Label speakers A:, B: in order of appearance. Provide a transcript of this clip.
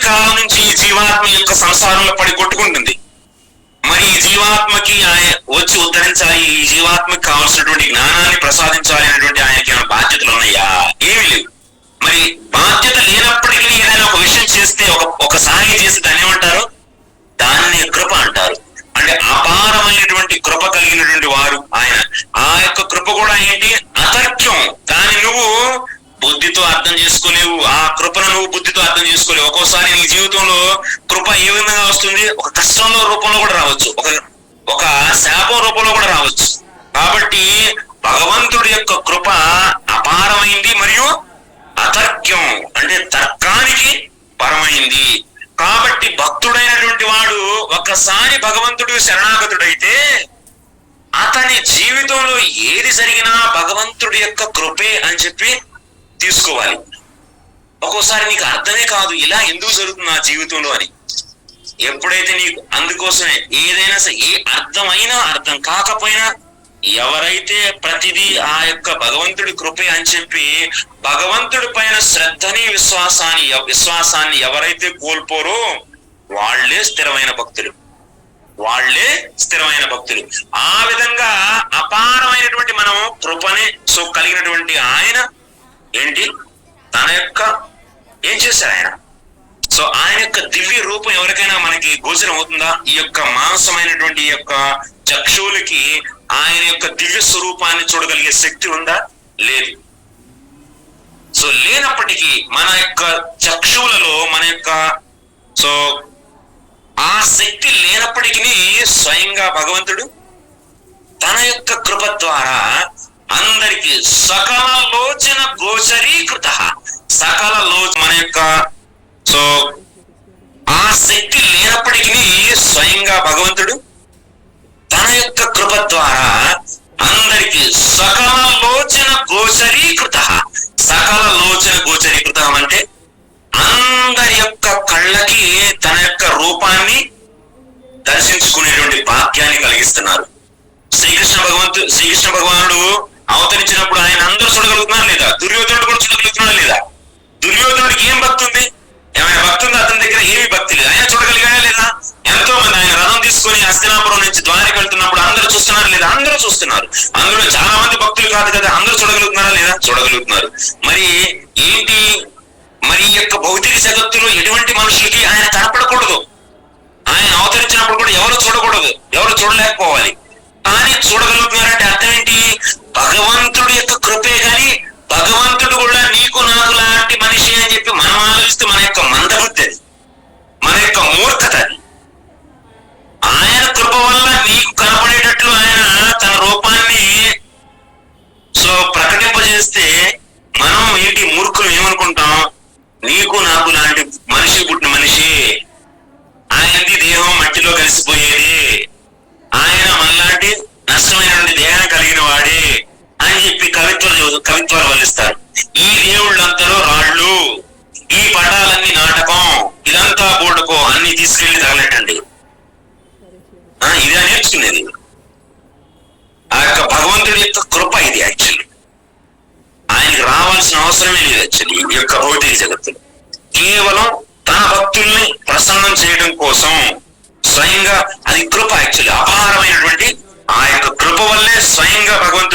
A: కాలం నుంచి ఈ జీవాత్మ యొక్క సంసారంలో పడి కొట్టుకుంటుంది. మరి ఈ జీవాత్మకి ఆయన వచ్చి ఉద్ధరించాలి, ఈ జీవాత్మకి కావాల్సినటువంటి జ్ఞానాన్ని ప్రసాదించాలి అనేటువంటి ఆయనకి ఏమైనా బాధ్యతలు ఉన్నాయా? ఏమి లేవు. మరి బాధ్యత లేనప్పటికీ ఏదైనా ఒక విషయం చేస్తే, ఒక సహాయం చేసి దాన్ని ఏమంటారు? దాన్ని కృప అంటారు. అంటే అపారమైనటువంటి కృప కలిగినటువంటి వారు ఆయన. ఆ యొక్క కృప కూడా ఏంటి? అతర్క్యం. దాన్ని నువ్వు బుద్ధితో అర్థం చేసుకోలేవు. ఆ కృపను నువ్వు బుద్ధితో అర్థం చేసుకోలేవు. ఒక్కోసారి నీ జీవితంలో కృప ఏ విధంగా వస్తుంది? ఒక కష్టంలో రూపంలో కూడా రావచ్చు, ఒక శాపం రూపంలో కూడా రావచ్చు. కాబట్టి భగవంతుడి యొక్క కృప అపారమైంది మరియు అతర్క్యం, అంటే తర్కానికి పరమైంది. కాబట్టి భక్తుడైనటువంటి వాడు ఒక్కసారి భగవంతుడు శరణాగతుడైతే అతని జీవితంలో ఏది జరిగినా భగవంతుడి యొక్క కృపే అని చెప్పి తీసుకోవాలి. ఒక్కోసారి నీకు అర్థమే కాదు, ఇలా ఎందుకు జరుగుతుంది నా జీవితంలో అని. ఎప్పుడైతే నీకు అందుకోసమే ఏదైనా సరే, ఏ అర్థమైనా అర్థం కాకపోయినా, ఎవరైతే ప్రతిదీ ఆ యొక్క భగవంతుడి కృపే అని చెప్పి భగవంతుడి పైన శ్రద్ధని విశ్వాసాన్ని ఎవరైతే కోల్పోరో వాళ్లే స్థిరమైన భక్తులు. ఆ విధంగా అపారమైనటువంటి మనం కృపని కలిగినటువంటి ఆయన ఏంటి, తన యొక్క ఏం చేశారు ఆయన? సో ఆయన యొక్క దివ్య రూపం ఎవరికైనా మనకి గోచరం అవుతుందా? ఈ యొక్క మాంసమైనటువంటి ఈ యొక్క చక్షువులకి ఆయన యొక్క దివ్య స్వరూపాన్ని చూడగలిగే శక్తి ఉందా? లేదు. సో లేనప్పటికీ మన యొక్క చక్షువులలో ఆ శక్తి లేనప్పటికీ స్వయంగా భగవంతుడు తన యొక్క కృప ద్వారా అందరికి సకల లోచన గోచరీకృత, మన యొక్క ఆ శక్తి లేనప్పటికీ స్వయంగా భగవంతుడు తన యొక్క కృప ద్వారా అందరికి సకల లోచన గోచరీకృతం అంటే అందరి యొక్క కళ్ళకి తన యొక్క రూపాన్ని దర్శించుకునేటువంటి భాగ్యాన్ని కలిగిస్తున్నారు. శ్రీకృష్ణ భగవానుడు అవతరించినప్పుడు ఆయన అందరూ చూడగలుగుతున్నారు లేదా? దుర్యోధనుడు కూడా చూడగలుగుతున్నాడు లేదా? దుర్యోధనుడికి ఏం భక్తి ఉంది? ఏమైనా భక్తి ఉంది? అతని దగ్గర ఏమి భక్తి లేదు. ఆయన చూడగలిగాడా లేదా? ఎంతో మంది ఆయన రథం తీసుకొని హస్తినాపురం నుంచి ద్వారకి వెళ్తున్నప్పుడు అందరూ చూస్తున్నారు లేదా? అందరూ చూస్తున్నారు. అందులో చాలా మంది భక్తులు కాదు కదా, అందరూ చూడగలుగుతున్నారా లేదా? చూడగలుగుతున్నారు. మరి ఏంటి? మరి ఈ యొక్క భౌతిక జగత్తులో ఎటువంటి మనుషులకి ఆయన కనపడకూడదు. ఆయన అవతరించినప్పుడు కూడా ఎవరు చూడకూడదు, ఎవరు చూడలేకపోవాలి. కానీ చూడగలుగుతున్నారంటే అర్థం ఏంటి? భగవంతుడి యొక్క కృపే. కానీ భగవంతుడు కూడా నీకు నాకు లాంటి మనిషి అని చెప్పి మనం ఆలోచిస్తే మన యొక్క మందబుద్ధి అది, మన యొక్క మూర్ఖత అది. ఆయన కృప వల్ల నీకు కనపడేటట్లు ఆయన తన రూపాన్ని ప్రకటింపజేస్తే మనం ఏంటి మూర్ఖులు ఏమనుకుంటాం? నీకు నాకు లాంటి మనిషి పుట్టిన మనిషి, ఆయనది దేహం మట్టిలో కలిసిపోయేది, ఆయన మనలాంటి నష్టమైనటువంటి దేహం కలిగిన వాడే అని చెప్పి కవిత్వాలు వల్లిస్తారు. ఈ దేవుళ్ళంతలో రాళ్ళు, ఈ పటాలన్నీ నాటకం, ఇదంతా బోర్డుకో అన్ని తీసుకెళ్లి తగలటండి. ఇదే నేర్చుకునేది. ఆ యొక్క భగవంతుడి యొక్క కృప ఇది. యాక్చువల్లీ ఆయనకి రావాల్సిన అవసరమే లేదు. యాక్చువల్లీ ఈ యొక్క భౌతిక జగత్తులో కేవలం తన భక్తుల్ని ప్రసన్నం చేయడం కోసం స్వయంగా అది కృప. యాక్చువల్లీ అపారమైనటువంటి ఆ యొక్క కృప వల్లే స్వయంగా భగవంతుడు